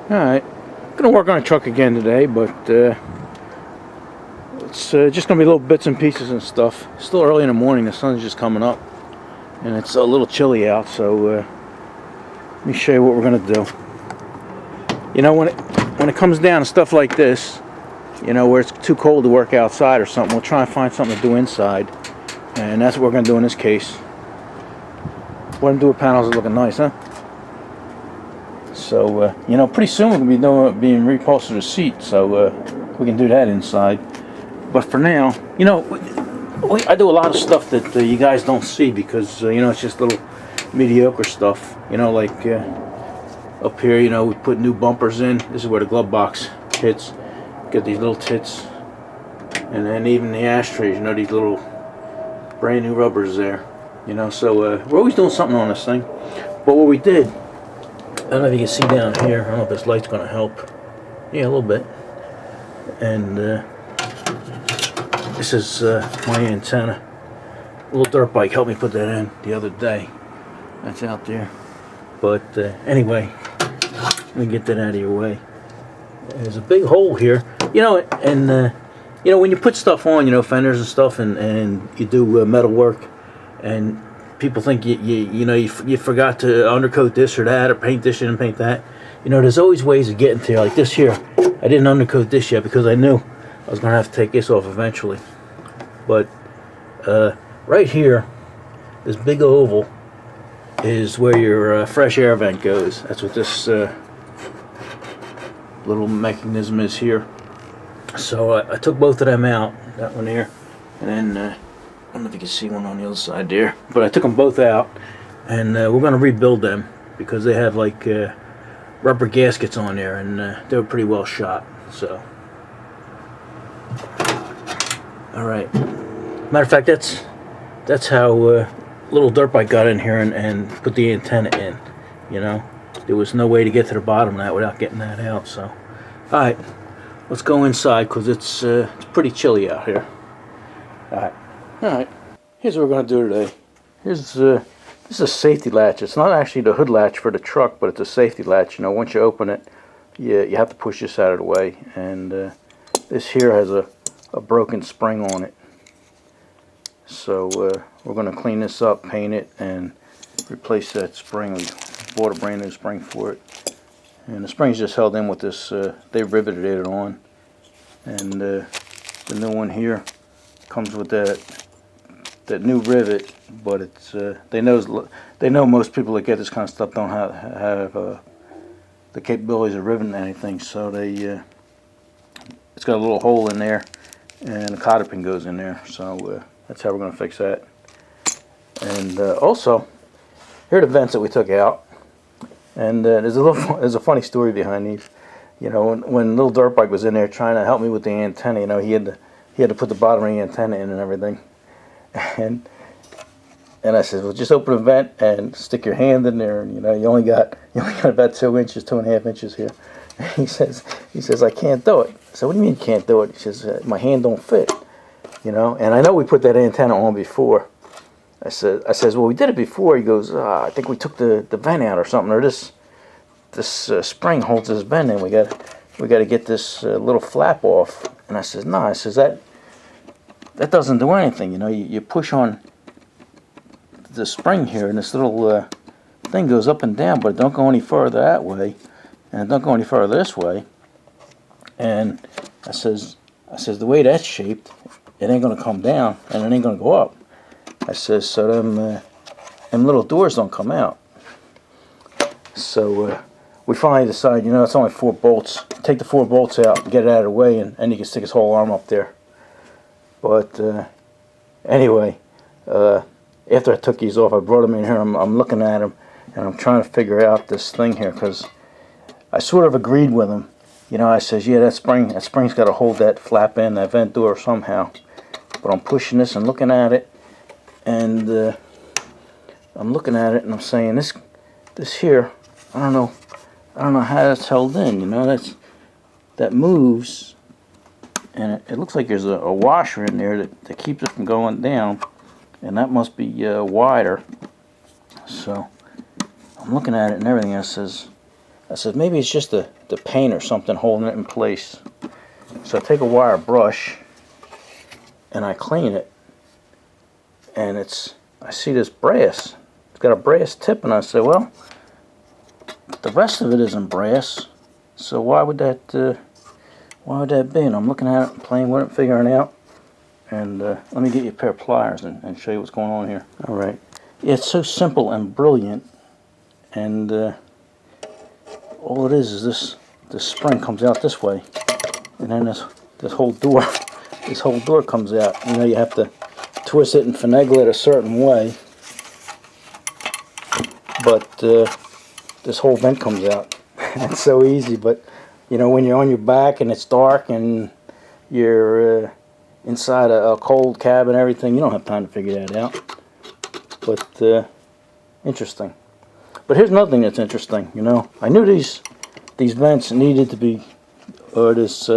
Alright, gonna work on a truck again today, but it's just gonna be little bits and pieces and stuff. Still early in the morning, the sun's just coming up, and it's a little chilly out, so let me show you what we're gonna do. You know, when it comes down to stuff like this, you know, where it's too cold to work outside or something, we'll try and find something to do inside, and that's what we're gonna do in this case. One door panels are looking nice, huh? So, you know, pretty soon we're going to be being reupholstered a seat, so we can do that inside. But for now, you know, I do a lot of stuff that you guys don't see because, you know, it's just little mediocre stuff. You know, like up here, you know, we put new bumpers in. This is where the glove box hits. Get these little tits. And then even the ashtrays, you know, these little brand new rubbers there. You know, so we're always doing something on this thing. But what we did, I don't know if you can see down here. I don't know if this light's going to help. Yeah, a little bit. And this is my antenna. A little dirt bike helped me put that in the other day. That's out there. But anyway, let me get that out of your way. There's a big hole here. You know, and you know, when you put stuff on, you know, fenders and stuff, and you do metal work, and people think you forgot to undercoat this or that, or paint this and paint that. You know, there's always ways of getting to, like this here. I didn't undercoat this yet because I knew I was going to have to take this off eventually. But right here, this big oval is where your fresh air vent goes. That's what this little mechanism is here. So I took both of them out, that one here, and then I don't know if you can see one on the other side there, but I took them both out, and we're going to rebuild them because they have like rubber gaskets on there, and they were pretty well shot. So, all right. Matter of fact, that's how little dirt bike got in here and put the antenna in. You know, there was no way to get to the bottom of that without getting that out. So, all right, let's go inside because it's pretty chilly out here. All right. Alright, here's what we're going to do today. This is a safety latch. It's not actually the hood latch for the truck, but it's a safety latch. You know, once you open it, you have to push this out of the way. And this here has a broken spring on it. So we're going to clean this up, paint it, and replace that spring. We bought a brand new spring for it. And the spring's just held in with this, they riveted it on. And the new one here comes with that new rivet, but it's they know most people that get this kind of stuff don't have the capabilities of riveting anything, so they it's got a little hole in there, and a cotter pin goes in there. So that's how we're going to fix that. And also, here are the vents that we took out, and there's a funny story behind these. You know, when little dirt bike was in there trying to help me with the antenna, you know, he had to put the bottom of the antenna in and everything. And I said, well, just open a vent and stick your hand in there, and you know, you only got about 2 inches, 2.5 inches here. And he says, I can't do it. I said, what do you mean you can't do it? He says, my hand don't fit. You know, and I know we put that antenna on before. I says, well, we did it before. He goes, I think we took the vent out or something, or this spring holds this vent in. We got to get this little flap off. And I says, no. I says, that doesn't do anything. You know, you push on the spring here, and this little thing goes up and down, but it don't go any further that way, and it don't go any further this way. And I says, the way that's shaped, it ain't gonna come down, and it ain't gonna go up. I says, so them little doors don't come out. So we finally decided, you know, it's only 4 bolts. Take the 4 bolts out, get it out of the way, and you can stick his whole arm up there. But anyway, after I took these off, I brought them in here. I'm looking at them, and I'm trying to figure out this thing here, because I sort of agreed with him. You know, I says, yeah, that spring's got to hold that flap in, that vent door somehow. But I'm pushing this and looking at it, and I'm looking at it, and I'm saying, this here, I don't know how that's held in. You know, that moves. And it looks like there's a washer in there that keeps it from going down, and that must be wider. So I'm looking at it and everything. I says, I said maybe it's just the paint or something holding it in place. So I take a wire brush and I clean it, and I see this brass. It's got a brass tip, and I say, well, the rest of it isn't brass, so why would that be? And I'm looking at it, playing with it, figuring it out. And let me get you a pair of pliers and show you what's going on here. All right, it's so simple and brilliant, and all it is this spring comes out this way, and then this whole door comes out. You know, you have to twist it and finagle it a certain way, but this whole vent comes out. It's so easy, but you know, when you're on your back and it's dark and you're inside a cold cab and everything, you don't have time to figure that out. But interesting. But here's another thing that's interesting. You know, I knew these vents needed to be, or this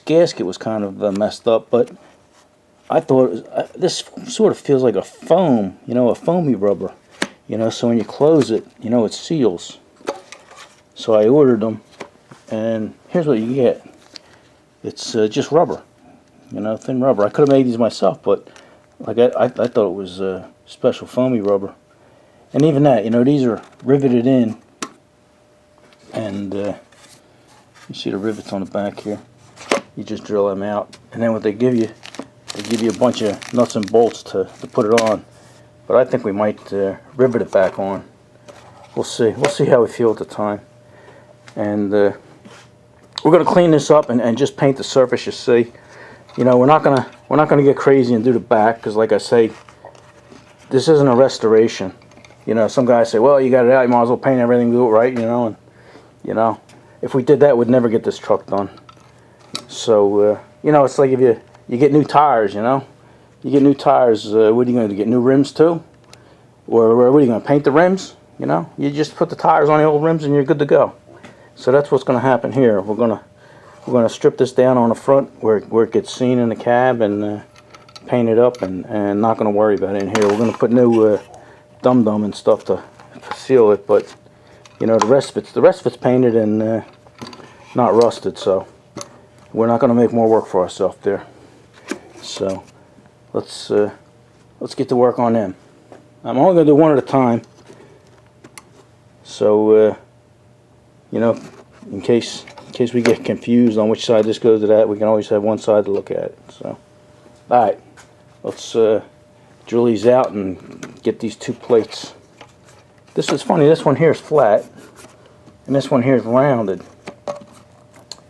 gasket was kind of messed up, but I thought this sort of feels like a foam, you know, a foamy rubber, you know, so when you close it, you know, it seals. So I ordered them, and here's what you get. It's just rubber, you know, thin rubber. I could have made these myself, but like I thought it was special foamy rubber. And even that, you know, these are riveted in, and you see the rivets on the back here. You just drill them out, and then what they give you a bunch of nuts and bolts to put it on. But I think we might rivet it back on. We'll see. We'll see how we feel at the time. And we're going to clean this up and just paint the surface. You see, you know, we're not gonna get crazy and do the back, because like I say, this isn't a restoration. You know, some guys say, well, you got it out, you might as well paint everything, do it right, you know. And you know, if we did that, we'd never get this truck done. So you know, it's like if you get new tires, you know. You get new tires, what are you going to do? Get new rims too? Or what are you going to paint the rims? You know, you just put the tires on the old rims and you're good to go. So that's what's going to happen here. We're going to strip this down on the front where it gets seen in the cab, and paint it up, and not going to worry about it in here. We're going to put new dum-dum and stuff to seal it, but you know, the rest of it's painted and not rusted, so we're not going to make more work for ourselves there. So let's get to work on them. I'm only going to do one at a time, so you know, in case we get confused on which side this goes to that, we can always have one side to look at. So, all right, let's drill these out and get these two plates. This is funny. This one here is flat, and this one here is rounded.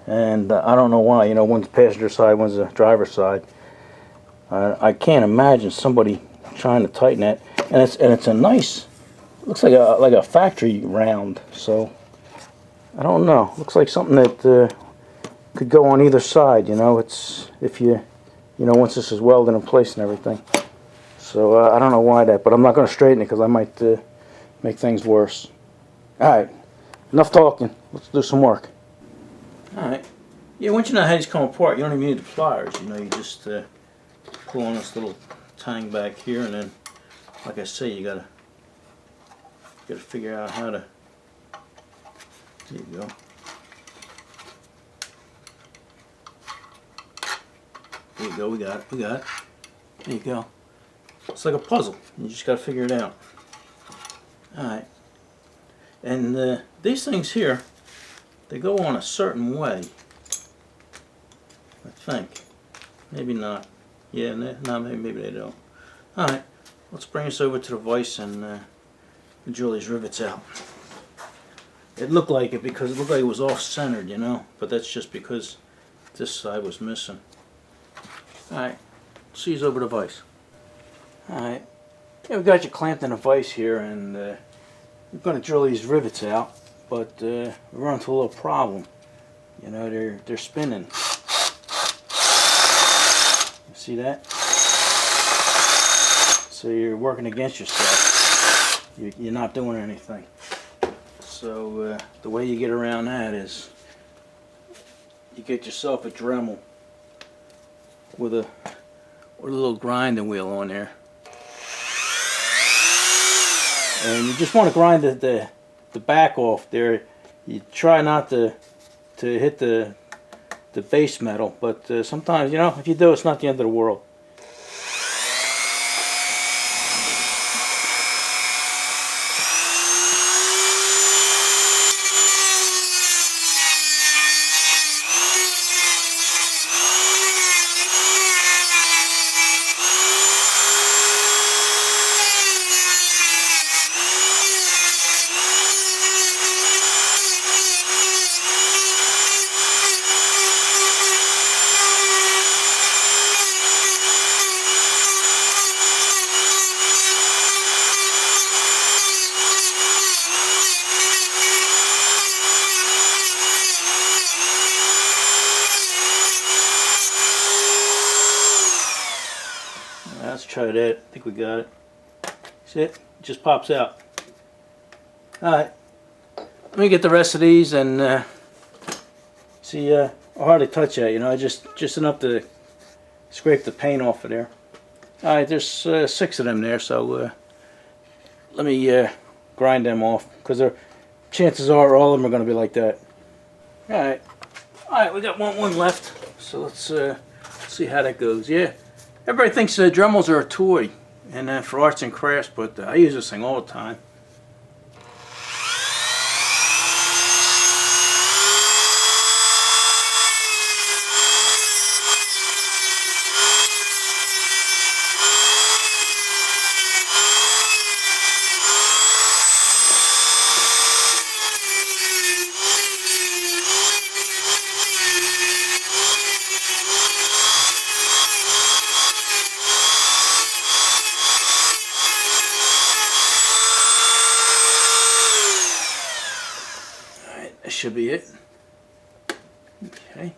And I don't know why. You know, one's the passenger side, one's the driver's side. I can't imagine somebody trying to tighten that. And it's a nice, looks like a factory round. So I don't know. Looks like something that could go on either side. You know, it's if you know, once this is welded in place and everything. So I don't know why that, but I'm not going to straighten it because I might make things worse. All right, enough talking. Let's do some work. All right. Yeah, once you know how these come apart, you don't even need the pliers. You know, you just pull on this little tang back here, and then, like I say, you gotta figure out how to. There you go. There you go. We got it. We got it. There you go. It's like a puzzle. You just gotta figure it out. All right. And these things here, they go on a certain way. I think. Maybe not. Yeah, no, maybe they don't. Alright, let's bring this over to the vise and drill these rivets out. It looked like it because it looked like it was off-centered, you know, but that's just because this side was missing. Alright, see you over the vise. Alright, yeah, we got you clamped in a vise here, and we're going to drill these rivets out, but we run into a little problem. You know, they're spinning. See that? So you're working against yourself. You're not doing anything. So the way you get around that is you get yourself a Dremel with a little grinding wheel on there, and you just want to grind the back off there. you try not to hit the base metal, but sometimes, you know, if you do, it's not the end of the world. Let's try that. I think we got it. See it? It just pops out. Alright. Let me get the rest of these and see, I hardly touch that, you know, just enough to scrape the paint off of there. Alright, there's 6 of them there, so let me grind them off, because chances are all of them are going to be like that. Alright, we got one left, so let's see how that goes. Yeah. Everybody thinks Dremels are a toy and for arts and crafts, but I use this thing all the time. That should be it. Okay.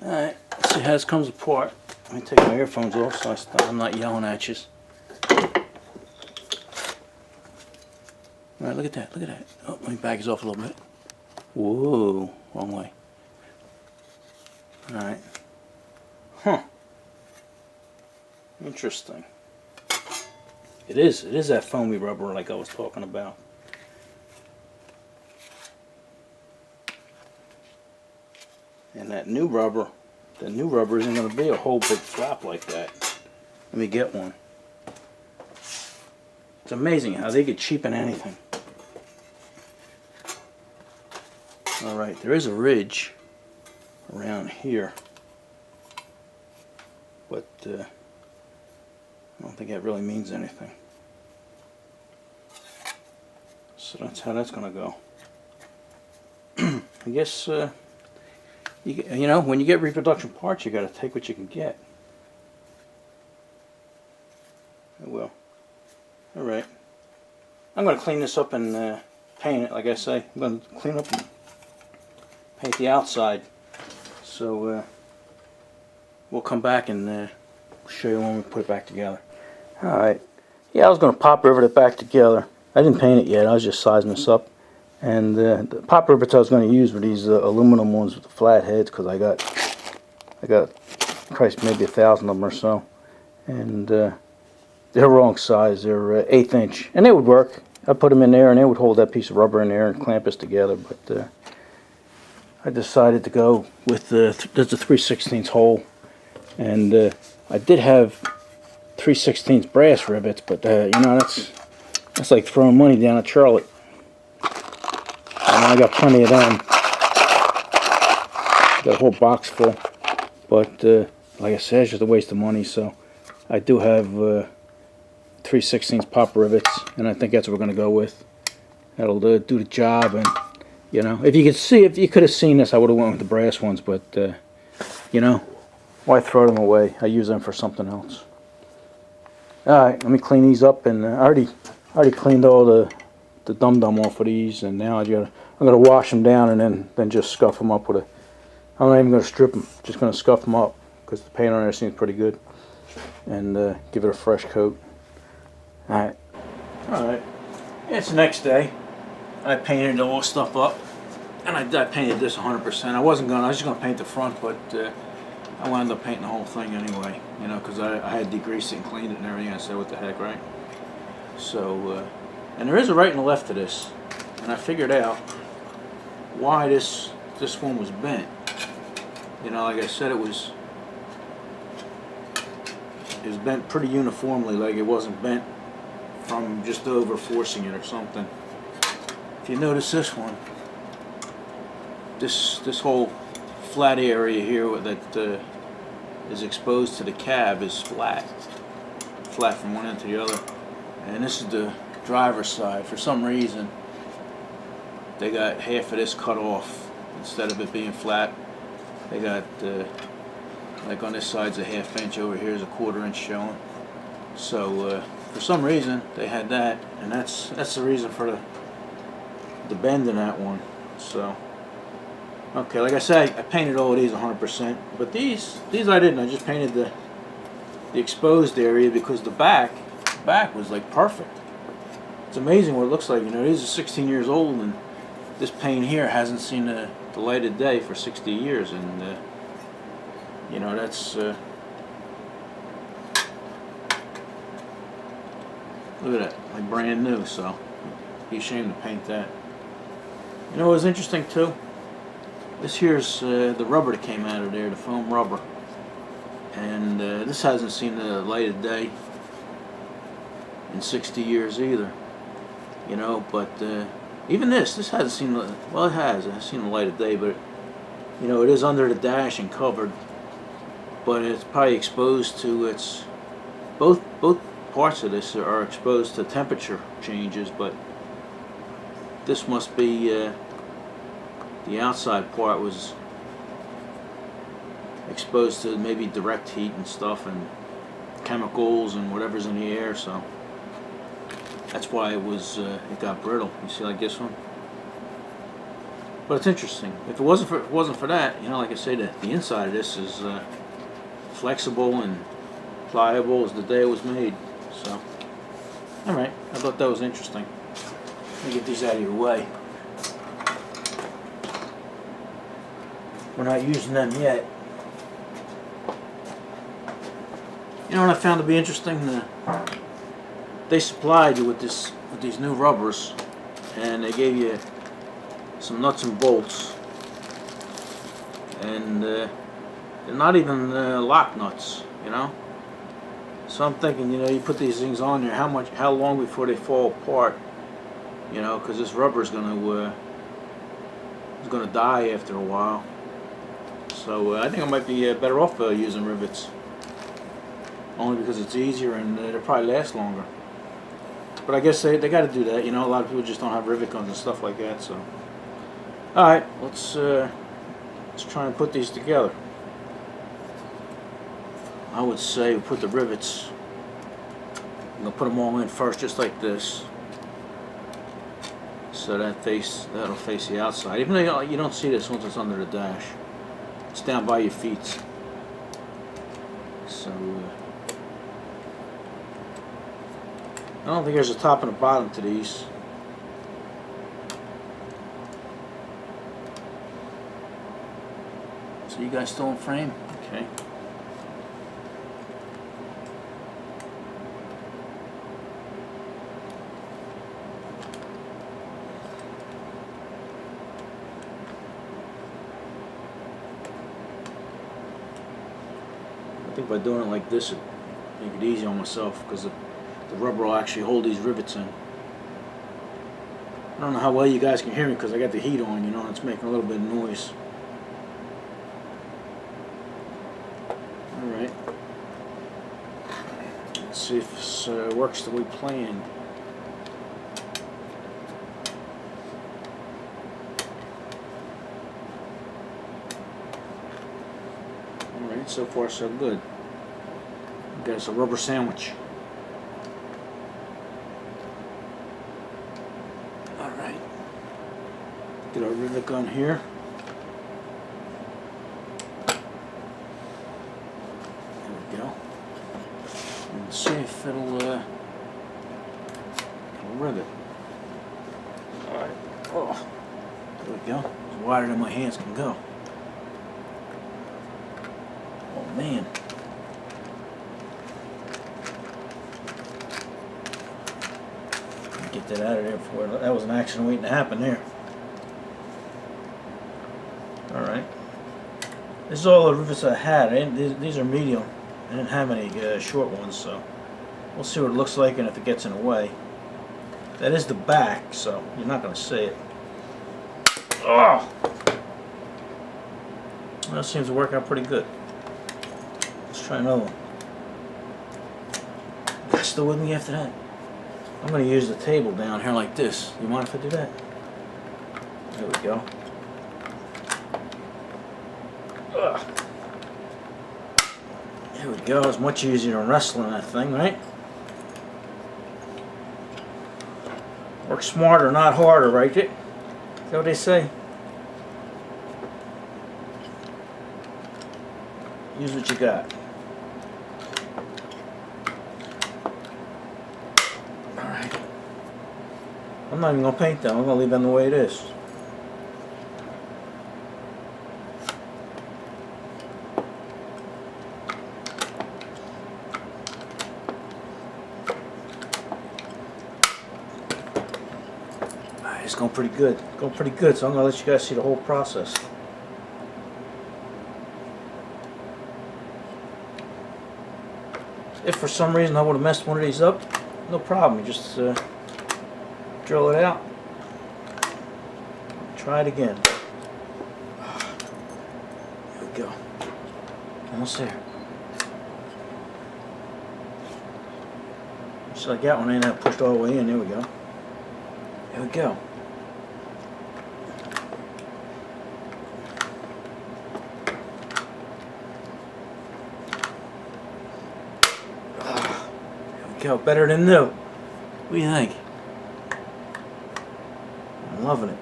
Alright, let's see how this comes apart. Let me take my earphones off so I'm not yelling at you. Alright, look at that, look at that. Oh, let me back this off a little bit. Whoa, wrong way. Alright. Huh. Interesting. It is that foamy rubber like I was talking about. And that new rubber, the new rubber isn't going to be a whole big flap like that. Let me get one. It's amazing how they could cheapen anything. Alright, there is a ridge around here. But I don't think that really means anything. So that's how that's going to go. I guess, you know, when you get reproduction parts, you got to take what you can get. I will. Alright. I'm going to clean this up and paint it, like I say. I'm going to clean up and paint the outside. So we'll come back and show you when we put it back together. Alright, yeah, I was going to pop rivet it back together. I didn't paint it yet, I was just sizing this up. And the pop rivets I was going to use were these aluminum ones with the flat heads, because I got Christ, maybe 1,000 of them or so. And they're wrong size, they're 1/8 inch. And they would work. I put them in there and they would hold that piece of rubber in there and clamp us together. But I decided to go with there's a 3/16 hole. And I did have 3/16 brass rivets, but you know, that's like throwing money down at Charlotte. And I got plenty of them. Got a whole box full. But like I said, it's just a waste of money. So I do have 3/16 pop rivets, and I think that's what we're going to go with. That'll do the job. And you know, if you could have seen this, I would have went with the brass ones. But you know, why throw them away? I use them for something else. Alright, let me clean these up, and I already cleaned all the dum-dum off of these, and now I'm gonna wash them down and then just scuff them up with I'm not even gonna strip them, just gonna scuff them up because the paint on there seems pretty good, and give it a fresh coat. Alright, it's the next day. I painted all this stuff up, and I painted this 100%. I was just gonna paint the front, but I wound up painting the whole thing anyway, you know, because I had degreased it and cleaned it and everything. I said, what the heck, right? So, and there is a right and a left to this, and I figured out why this one was bent. You know, like I said, it was bent pretty uniformly, like it wasn't bent from just over forcing it or something. If you notice this one, this whole flat area here that is exposed to the cab is flat from one end to the other, and this is the driver's side. For some reason, they got half of this cut off instead of it being flat. They got like on this side's a ½ inch, over here is a ¼ inch showing. So for some reason they had that, and that's the reason for the bend in that one. So okay, like I said, I painted all of these 100%, but these I didn't. I just painted the exposed area because the back was like perfect. It's amazing what it looks like. You know, these are 16 years old, and this paint here hasn't seen the light of day for 60 years, and you know, that's look at that, like brand new. So be ashamed to paint that. You know what was interesting too? This here's the rubber that came out of there, the foam rubber, and this hasn't seen the light of day in 60 years either. You know, but even this hasn't seen the, well, it has seen the light of day, but you know, it is under the dash and covered, but it's probably exposed to its both parts of this are exposed to temperature changes, but this must be the outside part was exposed to maybe direct heat and stuff and chemicals and whatever's in the air, so that's why it was it got brittle. You see, like this one. But it's interesting. If it wasn't for that, you know, like I say, the inside of this is flexible and pliable as the day it was made. So, all right, I thought that was interesting. Let me get these out of your way. We're not using them yet. You know what I found to be interesting? They supplied you with these new rubbers, and they gave you some nuts and bolts, and they're not even lock nuts, you know. So I'm thinking, you know, you put these things on there, how long before they fall apart, you know, because this rubber is gonna die after a while. So I think I might be better off using rivets, only because it's easier and they'll probably last longer. But I guess they got to do that, you know. A lot of people just don't have rivet guns and stuff like that. So, all right, let's try and put these together. I would say we put the rivets. I'm gonna put them all in first, just like this, so that'll face the outside. Even though you don't see this once it's under the dash, it's down by your feet. So. I don't think there's a top and a bottom to these. So you guys still in frame? Okay. I think by doing it like this, it make it easy on myself, because the rubber will actually hold these rivets in. I don't know how well you guys can hear me because I got the heat on, you know, and it's making a little bit of noise. Alright. Let's see if this works the way planned. Alright, so far so good. Got us a rubber sandwich. Get our rivet gun here. There we go. And see if it'll rivet. Alright. Oh, there we go. It's wider than my hands can go. Oh man. Get that out of there before that was an accident waiting to happen there. Alright. This is all the rivets I had. These are medium. I didn't have any short ones, so we'll see what it looks like and if it gets in the way. That is the back, so you're not going to see it. Oh! That seems to work out pretty good. Let's try another one. You guys still with me after that? I'm going to use the table down here like this. You mind if I do that? There we go. Ugh. There we go. It's much easier than wrestling that thing, right? Work smarter, not harder, right? Is that what they say? Use what you got. Alright. I'm not even going to paint that. I'm going to leave them the way it is. It's going pretty good. It's going pretty good, so I'm going to let you guys see the whole process. If for some reason I would have messed one of these up, no problem. You just drill it out. Try it again. Here we go. Almost there. Just like that one, ain't that pushed all the way in. There we go. There we go. Go better than new. What do you think? I'm loving it.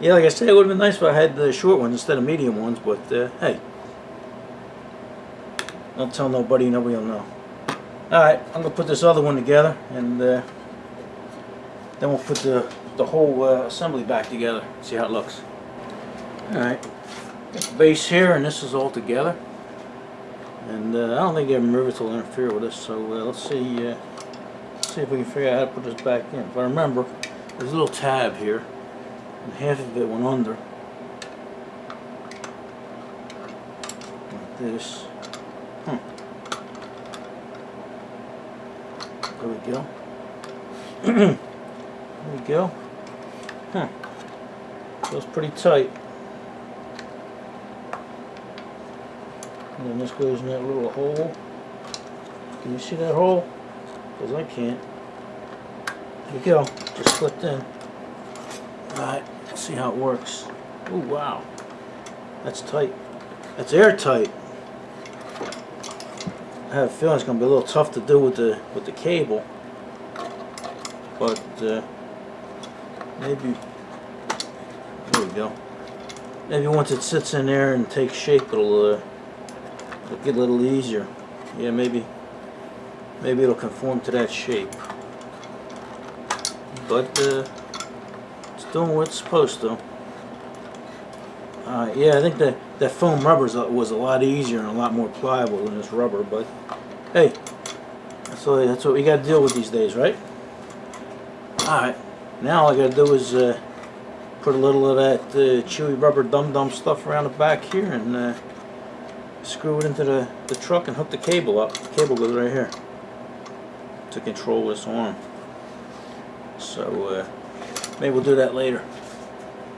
Yeah, like I said, it would have been nice if I had the short ones instead of medium ones, but hey, don't tell nobody, nobody will know. Alright, I'm going to put this other one together, and then we'll put the whole assembly back together, see how it looks. Alright, got the base here, and this is all together. And I don't think the rivets will interfere with this, so let's see if we can figure out how to put this back in. If I remember, there's a little tab here, and half of it went under. Like this. There we go. There we go. Feels pretty tight. And then this goes in that little hole. Can you see that hole? Because I can't. There we go. Just slipped in. Alright, let's see how it works. Oh wow. That's tight. That's airtight. I have a feeling it's going to be a little tough to do with the cable. But maybe, there we go. Maybe once it sits in there and takes shape, it'll get a little easier. Yeah, maybe it'll conform to that shape. But it's doing what it's supposed to. Yeah, I think that foam rubber was a lot easier and a lot more pliable than this rubber. But hey, that's what we got to deal with these days, right? All right, now all I got to do is put a little of that chewy rubber dum-dum stuff around the back here and screw it into the truck and hook the cable up. The cable goes right here to control this arm. So maybe we'll do that later.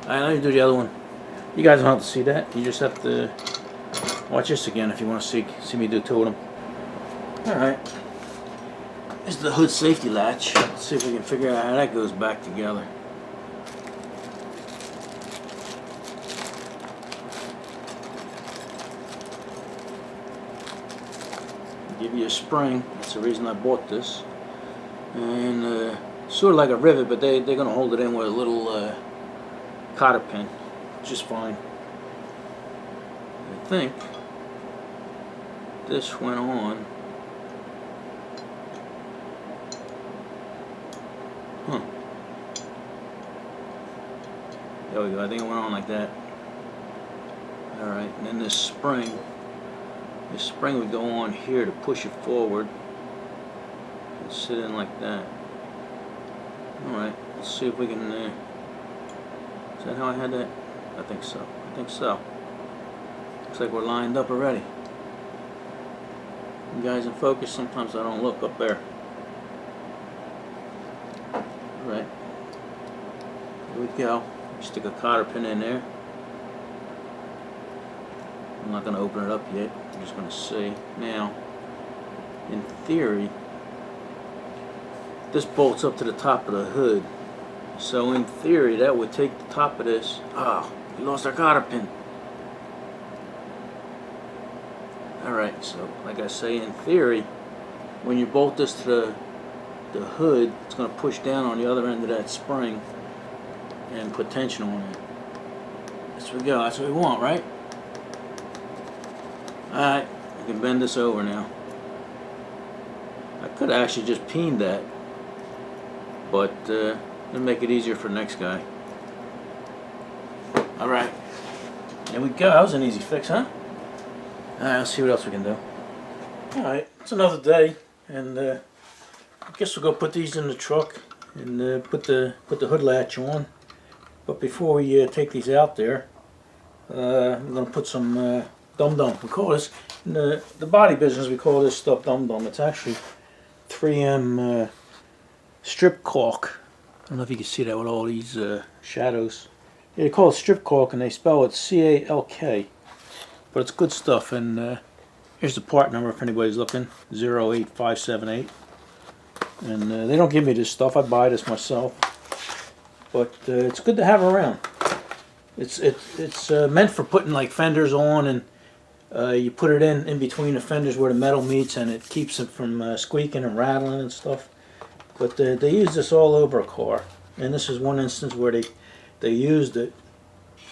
Alright, let me do the other one. You guys don't have to see that. You just have to watch this again if you want to see me do two of them. Alright. This is the hood safety latch. Let's see if we can figure out how that goes back together. Give you a spring. That's the reason I bought this. And sort of like a rivet, but they're going to hold it in with a little cotter pin. Just fine. I think this went on. There we go. I think it went on like that. Alright, and then this spring would go on here to push it forward and sit in like that. Alright, let's see if we can, is that how I had that? I think so. I think so. Looks like we're lined up already. You guys in focus, sometimes I don't look up there. Alright. Here we go. Stick a cotter pin in there. I'm not going to open it up yet. I'm just going to see. Now, in theory, this bolts up to the top of the hood. So in theory, that would take the top of this. Oh, we lost our cotter pin. Alright, so like I say, in theory, when you bolt this to the hood, it's going to push down on the other end of that spring and put tension on it. There we go. That's what we want, right? Alright, I can bend this over now. I could actually just peen that, but it'll make it easier for the next guy. Alright, there we go. That was an easy fix, huh? Alright, let's see what else we can do. Alright, it's another day, and I guess we'll go put these in the truck and put the hood latch on. But before we take these out there, we're going to put some dum-dum. We call this, in the body business, we call this stuff dum-dum. It's actually 3M strip caulk. I don't know if you can see that with all these shadows. Yeah, they call it strip caulk and they spell it C-A-L-K. But it's good stuff, and here's the part number if anybody's looking, 08578. And they don't give me this stuff, I buy this myself. But it's good to have around. It's meant for putting like fenders on, and you put it in between the fenders where the metal meets, and it keeps it from squeaking and rattling and stuff. But they use this all over a car, and this is one instance where they used it.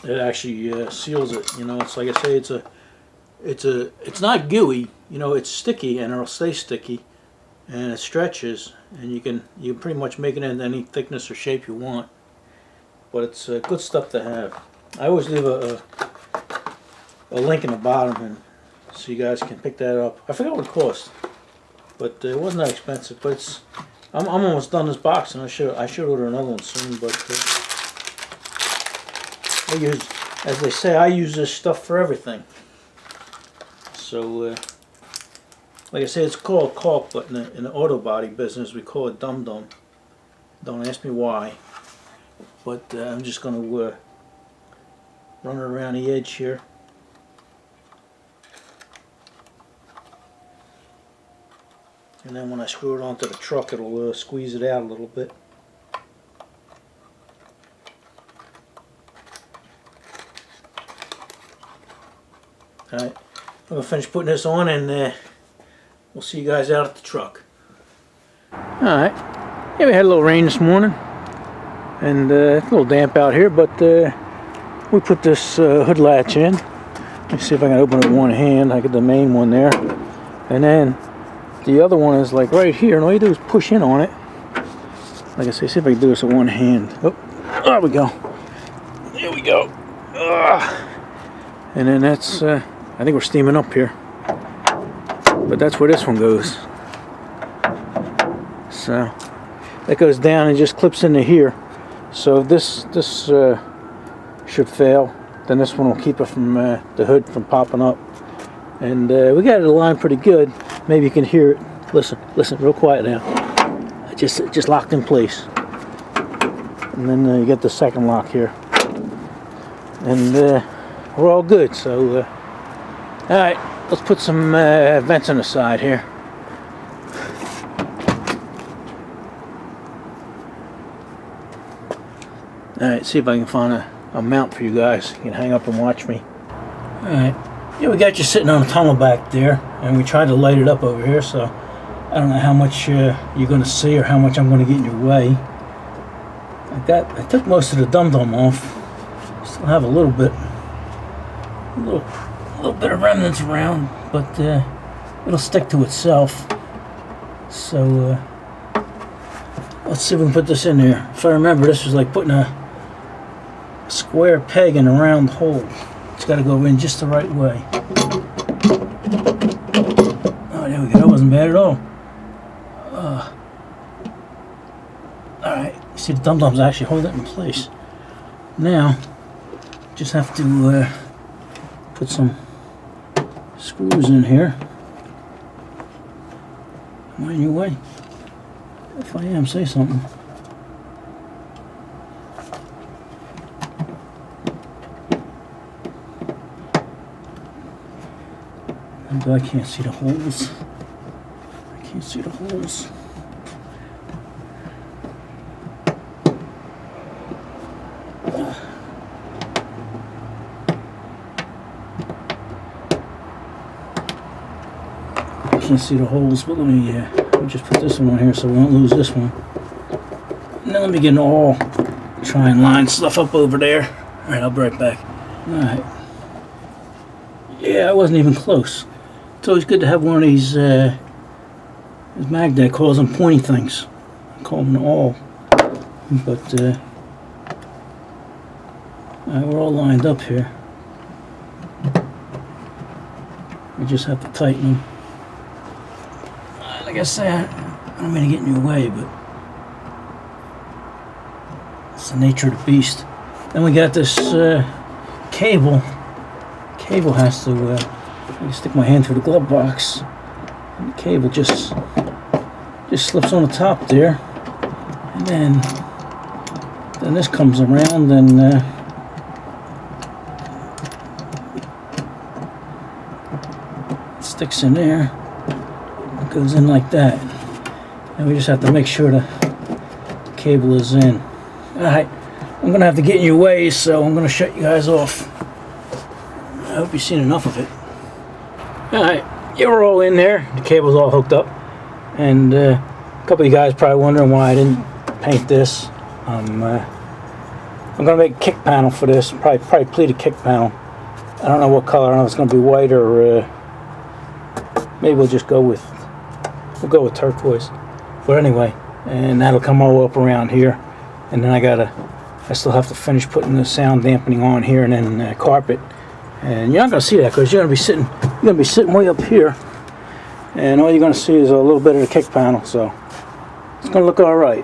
It actually seals it. You know, it's like I say, it's not gooey. You know, it's sticky, and it'll stay sticky, and it stretches, and you can pretty much make it in any thickness or shape you want. But it's good stuff to have. I always leave a link in the bottom, and so you guys can pick that up. I forgot what it cost, but it wasn't that expensive. But I'm almost done this box, and I should order another one soon. But I use, as they say, I use this stuff for everything. So like I say, it's called caulk, but in the auto body business we call it dum-dum. Don't ask me why. But I'm just going to run it around the edge here. And then when I screw it onto the truck, it'll squeeze it out a little bit. Alright, I'm going to finish putting this on, and we'll see you guys out at the truck. Alright, yeah, we had a little rain this morning. And it's a little damp out here, but we put this hood latch in. Let me see if I can open it with one hand. I get the main one there. And then the other one is like right here, and all you do is push in on it. Like I say, see if I can do this with one hand. Oh, there we go. There we go. And then that's, I think we're steaming up here. But that's where this one goes. So that goes down and just clips into here. So if this should fail, then this one will keep it from the hood from popping up. And we got it aligned pretty good. Maybe you can hear it. Listen, real quiet now. It just locked in place. And then you get the second lock here. And we're all good. So, all right, let's put some vents on the side here. Alright, see if I can find a mount for you guys. You can hang up and watch me. Alright, yeah, we got you sitting on a tunnel back there, and we tried to light it up over here, so I don't know how much you're going to see or how much I'm going to get in your way. I took most of the dum-dum off. Still have a little bit of remnants around, but it'll stick to itself. So let's see if we can put this in there. If I remember, this was like putting a square peg in a round hole. It's got to go in just the right way. Oh, there we go. That wasn't bad at all. Alright, Alright, see the dum-dums actually hold it in place. Now, just have to put some screws in here. Am I in your way? If I am, say something. I can't see the holes. I can't see the holes. I can't see the holes, but let me just put this one on here so we won't lose this one. And then let me get an awl, try and line stuff up over there. Alright, I'll be right back. Alright. Yeah, I wasn't even close. It's always good to have one of these magnet calls them pointy things. I call them an awl. But alright, we're all lined up here. We just have to tighten them. Like I said, I don't mean to get in your way, but it's the nature of the beast. Then we got this cable. Cable has to, I stick my hand through the glove box, and the cable just slips on the top there, and then this comes around and it sticks in there. It goes in like that, and we just have to make sure the cable is in. Alright, I'm gonna have to get in your way, so I'm gonna shut you guys off. I hope you've seen enough of it. Alright, yeah, we're all in there. The cable's all hooked up. And a couple of you guys probably wondering why I didn't paint this. I'm going to make a kick panel for this. Probably pleated kick panel. I don't know what color. I don't know if it's going to be white or maybe we'll just go with turquoise. But anyway, and that'll come all up around here. And then I still have to finish putting the sound dampening on here and then carpet. And you're not going to see that because you're going to be sitting way up here, and all you're going to see is a little bit of the kick panel, so it's going to look all right.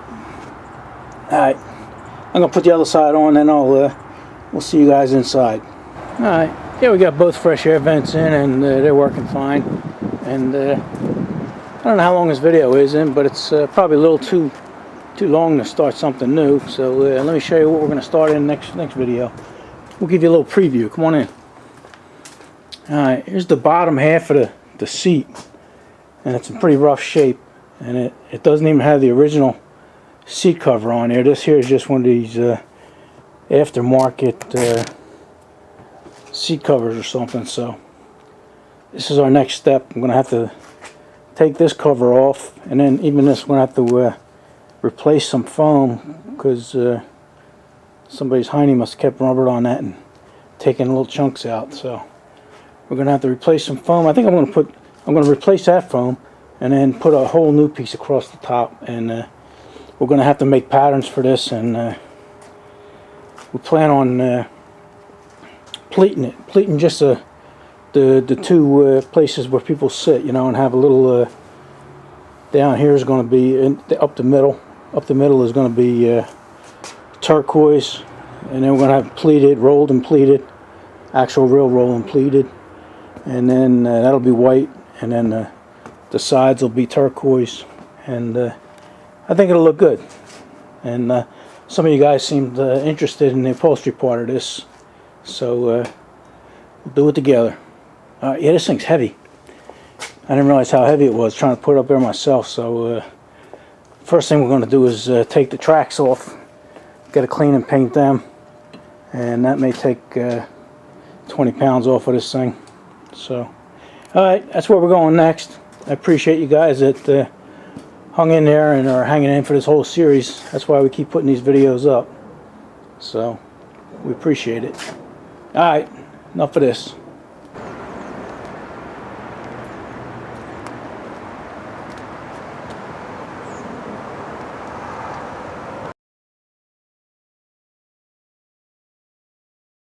All right, I'm going to put the other side on, and we'll see you guys inside. All right, yeah, we got both fresh air vents in, and they're working fine. And I don't know how long this video is in, but it's probably a little too long to start something new. So let me show you what we're going to start in next video. We'll give you a little preview. Come on in. Alright, here's the bottom half of the seat, and it's in pretty rough shape, and it doesn't even have the original seat cover on there. This here is just one of these aftermarket seat covers or something. So this is our next step. I'm going to have to take this cover off, and then even this we're going to have to replace some foam because somebody's hiney must have kept rubber on that and taking little chunks out. So we're going to have to replace some foam. I think I'm going to replace that foam and then put a whole new piece across the top. And we're going to have to make patterns for this, and we plan on pleating it. Pleating just the two places where people sit, you know, and have a little down here is going to be up the middle. Up the middle is going to be turquoise, and then we're going to have pleated, rolled and pleated, actual real rolled and pleated, and then that'll be white, and then the sides will be turquoise, and I think it'll look good. And some of you guys seemed interested in the upholstery part of this, so we'll do it together. Yeah, this thing's heavy. I didn't realize how heavy it was trying to put it up there myself. So first thing we're going to do is take the tracks off, get to clean and paint them, and that may take 20 pounds off of this thing. So alright, that's where we're going next. I appreciate you guys that hung in there and are hanging in for this whole series. That's why we keep putting these videos up, so we appreciate it. Alright, enough of this.